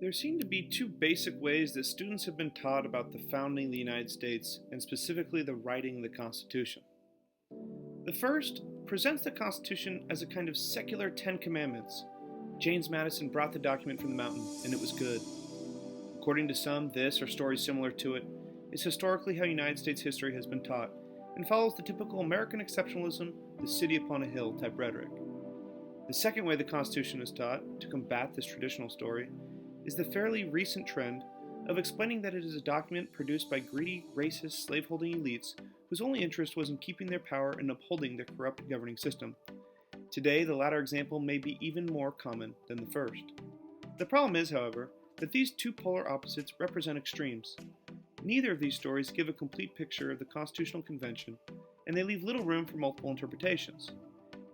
There seem to be two basic ways that students have been taught about the founding of the United States, and specifically the writing of the Constitution. The first presents the Constitution as a kind of secular Ten Commandments. James Madison brought the document from the mountain, and it was good. According to some, this, or stories similar to it, is historically how United States history has been taught, and follows the typical American exceptionalism, the city upon a hill type rhetoric. The second way the Constitution is taught, to combat this traditional story, is the fairly recent trend of explaining that it is a document produced by greedy, racist, slaveholding elites whose only interest was in keeping their power and upholding their corrupt governing system. Today, the latter example may be even more common than the first. The problem is, however, that these two polar opposites represent extremes. Neither of these stories give a complete picture of the Constitutional Convention, and they leave little room for multiple interpretations.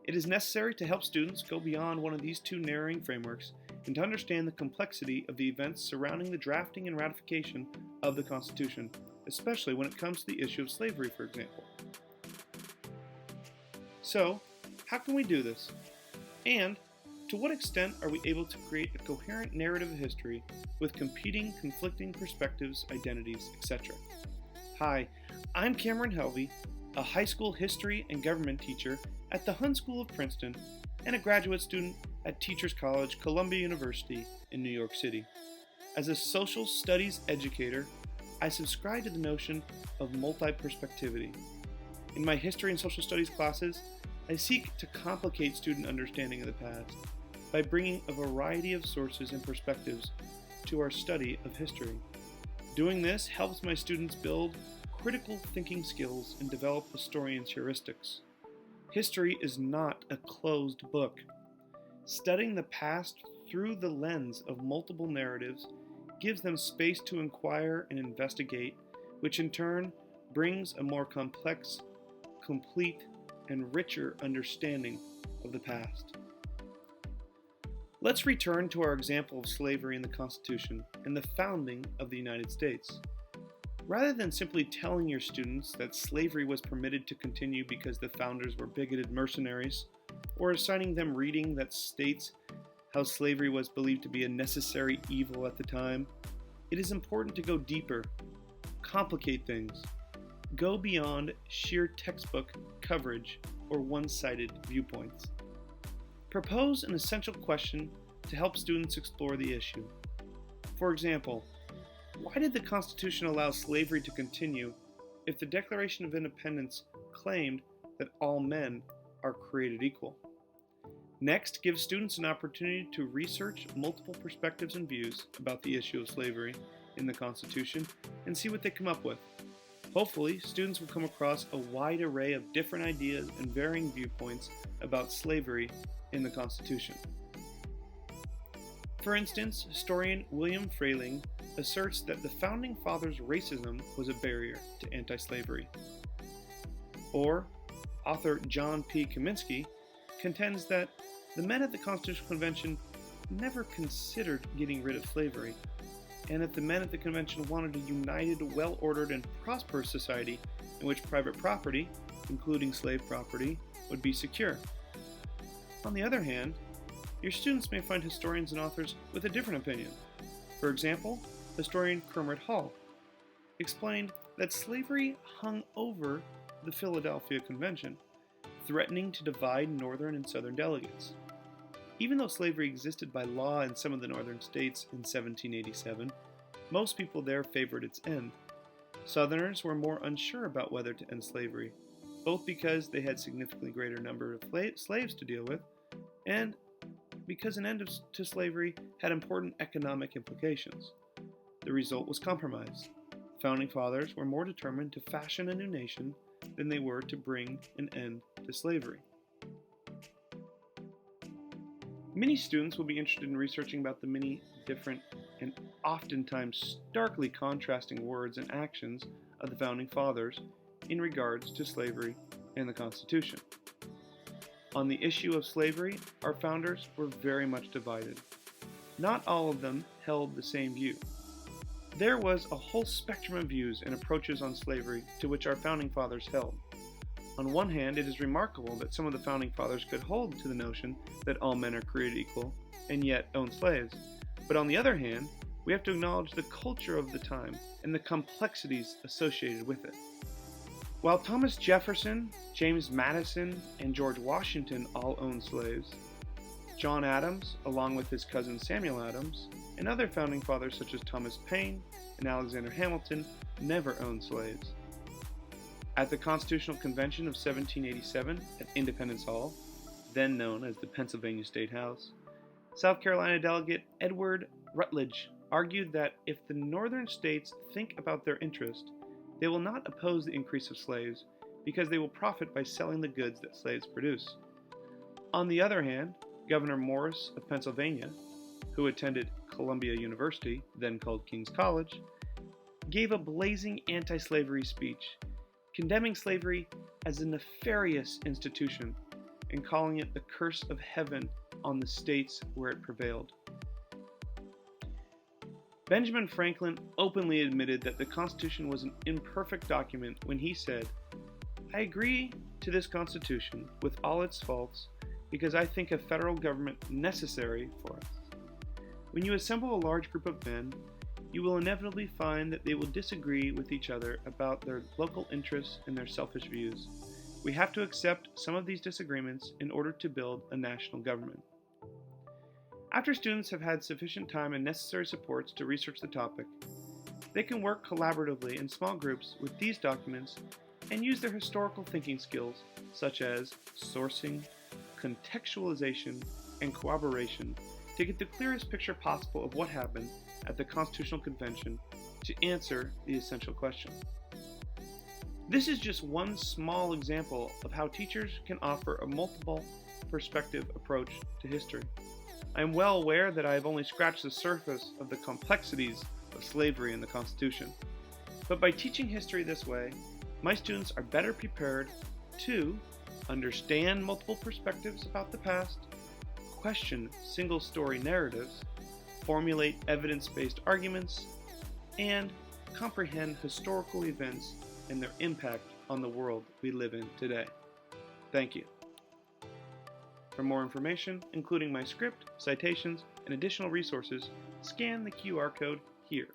It is necessary to help students go beyond one of these two narrowing frameworks and to understand the complexity of the events surrounding the drafting and ratification of the Constitution, especially when it comes to the issue of slavery, for example. So, how can we do this? And, to what extent are we able to create a coherent narrative of history with competing, conflicting perspectives, identities, etc.? Hi, I'm Cameron Helvey, a high school history and government teacher at the Hun School of Princeton and a graduate student at Teachers College, Columbia University in New York City. As a social studies educator, I subscribe to the notion of multiperspectivity. In my history and social studies classes, I seek to complicate student understanding of the past by bringing a variety of sources and perspectives to our study of history. Doing this helps my students build critical thinking skills and develop historians' heuristics. History is not a closed book. Studying the past through the lens of multiple narratives gives them space to inquire and investigate, which in turn brings a more complex, complete, and richer understanding of the past. Let's return to our example of slavery in the Constitution and the founding of the United States. Rather than simply telling your students that slavery was permitted to continue because the founders were bigoted mercenaries, or assigning them reading that states how slavery was believed to be a necessary evil at the time, it is important to go deeper, complicate things, go beyond sheer textbook coverage or one-sided viewpoints. Propose an essential question to help students explore the issue. For example, why did the Constitution allow slavery to continue if the Declaration of Independence claimed that all men are created equal? Next, give students an opportunity to research multiple perspectives and views about the issue of slavery in the Constitution and see what they come up with. Hopefully, students will come across a wide array of different ideas and varying viewpoints about slavery in the Constitution. For instance, historian William Frayling asserts that the Founding Fathers' racism was a barrier to anti-slavery. Or, author John P. Kaminsky contends that the men at the Constitutional Convention never considered getting rid of slavery, and that the men at the convention wanted a united, well-ordered, and prosperous society in which private property, including slave property, would be secure. On the other hand, your students may find historians and authors with a different opinion. For example, historian Kermit Hall explained that slavery hung over the Philadelphia Convention, threatening to divide northern and southern delegates. Even though slavery existed by law in some of the northern states in 1787, most people there favored its end. Southerners were more unsure about whether to end slavery, both because they had significantly greater number of slaves to deal with, and because an end to slavery had important economic implications. The result was compromise. The Founding Fathers were more determined to fashion a new nation than they were to bring an end to slavery. Many students will be interested in researching about the many different and oftentimes starkly contrasting words and actions of the Founding Fathers in regards to slavery and the Constitution. On the issue of slavery, our founders were very much divided. Not all of them held the same view. There was a whole spectrum of views and approaches on slavery to which our Founding Fathers held. On one hand, it is remarkable that some of the Founding Fathers could hold to the notion that all men are created equal and yet own slaves. But on the other hand, we have to acknowledge the culture of the time and the complexities associated with it. While Thomas Jefferson, James Madison, and George Washington all owned slaves, John Adams, along with his cousin Samuel Adams, and other Founding Fathers such as Thomas Paine and Alexander Hamilton never owned slaves. At the Constitutional Convention of 1787 at Independence Hall, then known as the Pennsylvania State House, South Carolina delegate Edward Rutledge argued that if the northern states think about their interest, they will not oppose the increase of slaves because they will profit by selling the goods that slaves produce. On the other hand, Governor Morris of Pennsylvania, who attended Columbia University, then called King's College, gave a blazing anti-slavery speech, condemning slavery as a nefarious institution and calling it the curse of heaven on the states where it prevailed. Benjamin Franklin openly admitted that the Constitution was an imperfect document when he said, "I agree to this Constitution with all its faults because I think a federal government necessary for us." When you assemble a large group of men, you will inevitably find that they will disagree with each other about their local interests and their selfish views. We have to accept some of these disagreements in order to build a national government. After students have had sufficient time and necessary supports to research the topic, they can work collaboratively in small groups with these documents and use their historical thinking skills such as sourcing, contextualization, and corroboration to get the clearest picture possible of what happened at the Constitutional Convention to answer the essential question. This is just one small example of how teachers can offer a multiple perspective approach to history. I am well aware that I have only scratched the surface of the complexities of slavery in the Constitution, but by teaching history this way, my students are better prepared to understand multiple perspectives about the past, question single-story narratives, formulate evidence-based arguments, and comprehend historical events and their impact on the world we live in today. Thank you. For more information, including my script, citations, and additional resources, scan the QR code here.